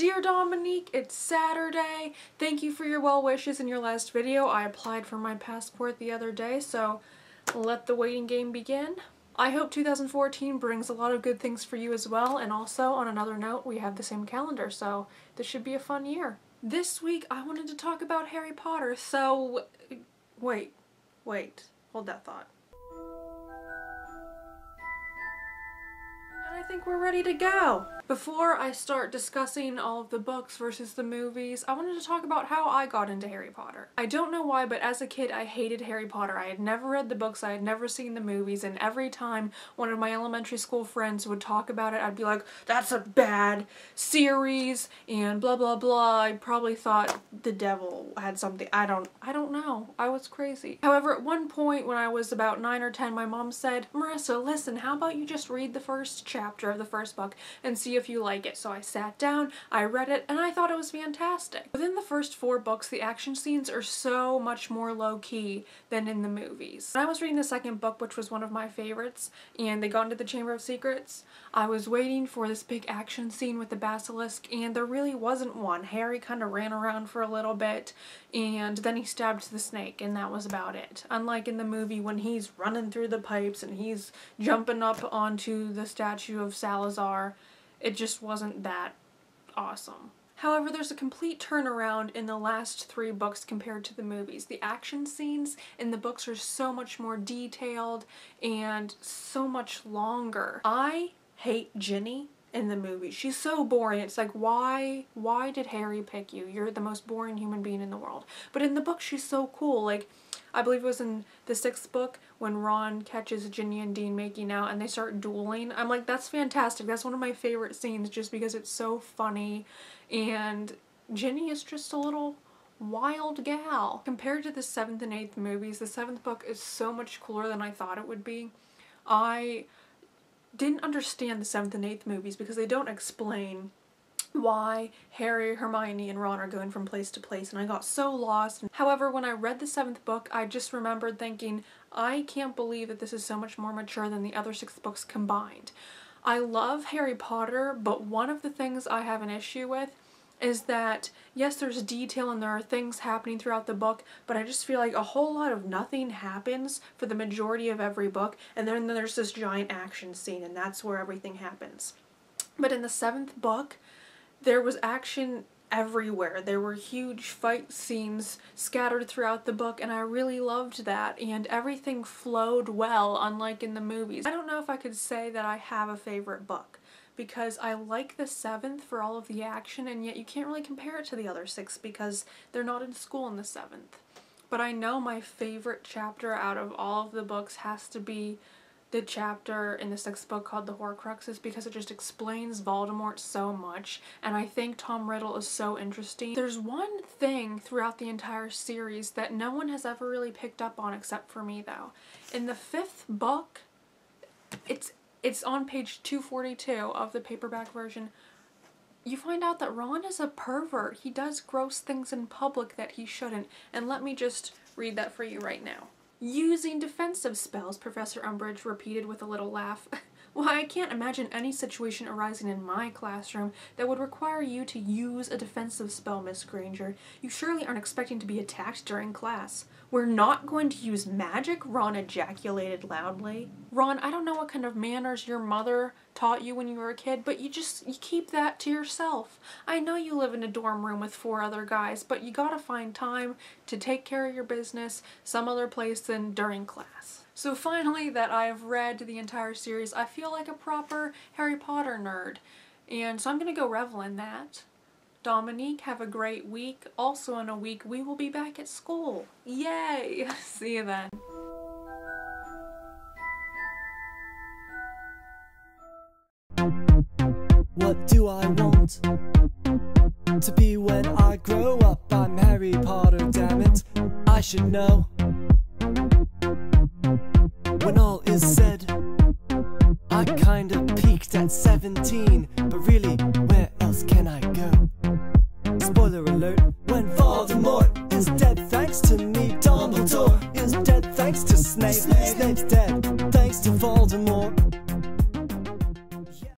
Dear Dominique, it's Saturday. Thank you for your well wishes in your last video. I applied for my passport the other day, so let the waiting game begin. I hope 2014 brings a lot of good things for you as well, and also, on another note, we have the same calendar, so this should be a fun year. This week, I wanted to talk about Harry Potter, so... Wait, hold that thought. I think we're ready to go. Before I start discussing all of the books versus the movies, I wanted to talk about how I got into Harry Potter. I don't know why, but as a kid I hated Harry Potter. I had never read the books, I had never seen the movies, and every time one of my elementary school friends would talk about it, I'd be like, that's a bad series, and blah blah blah. I probably thought the devil had something. I don't know. I was crazy. However, at one point when I was about 9 or 10, my mom said, Marissa, listen, how about you just read the first chapter of the first book and see if you like it. So I sat down, I read it, and I thought it was fantastic. Within the first 4 books, the action scenes are so much more low-key than in the movies. When I was reading the second book, which was one of my favorites, and they got into the Chamber of Secrets, I was waiting for this big action scene with the basilisk, and there really wasn't one. Harry kind of ran around for a little bit, and then he stabbed the snake, and that was about it. Unlike in the movie when he's running through the pipes and he's jumping up onto the statue of Salazar, it just wasn't that awesome. However, there's a complete turnaround in the last 3 books compared to the movies. The action scenes in the books are so much more detailed and so much longer. I hate Ginny in the movie. She's so boring. It's like, why did Harry pick you? You're the most boring human being in the world. But in the book, she's so cool. Like, I believe it was in the 6th book when Ron catches Ginny and Dean making out and they start dueling. I'm like, that's fantastic. That's one of my favorite scenes just because it's so funny, and Ginny is just a little wild gal. Compared to the 7th and 8th movies, the 7th book is so much cooler than I thought it would be. I didn't understand the 7th and 8th movies because they don't explain why Harry, Hermione, and Ron are going from place to place, and I got so lost. However, when I read the 7th book, I just remembered thinking, I can't believe that this is so much more mature than the other 6 books combined. I love Harry Potter, but one of the things I have an issue with is that, yes, there's detail and there are things happening throughout the book, but I just feel like a whole lot of nothing happens for the majority of every book, and then there's this giant action scene, and that's where everything happens. But in the 7th book, there was action everywhere. There were huge fight scenes scattered throughout the book, and I really loved that, and everything flowed well, unlike in the movies. I don't know if I could say that I have a favorite book, because I like the 7th for all of the action, and yet you can't really compare it to the other 6 because they're not in school in the 7th. But I know my favorite chapter out of all of the books has to be the chapter in the 6th book called The Horcruxes, because it just explains Voldemort so much, and I think Tom Riddle is so interesting. There's one thing throughout the entire series that no one has ever really picked up on except for me, though. In the 5th book, it's on page 242 of the paperback version, you find out that Ron is a pervert. He does gross things in public that he shouldn't, and let me just read that for you right now. Using defensive spells, Professor Umbridge repeated with a little laugh. Why, I can't imagine any situation arising in my classroom that would require you to use a defensive spell, Miss Granger. You surely aren't expecting to be attacked during class. We're not going to use magic? Ron ejaculated loudly. Ron, I don't know what kind of manners your mother taught you when you were a kid, but you keep that to yourself. I know you live in a dorm room with 4 other guys, but you gotta find time to take care of your business some other place than during class. So finally, that I've read the entire series, I feel like a proper Harry Potter nerd, and so I'm gonna go revel in that. Dominique, have a great week. Also in a week, we will be back at school. Yay! See you then. What do I want to be when I grow up? I'm Harry Potter, damn it, I should know. When all is said, I kinda peaked at 17, but really, where else can I go? Spoiler alert, when Voldemort is dead thanks to me, Dumbledore is dead thanks to Snape, Snape's dead thanks to Voldemort.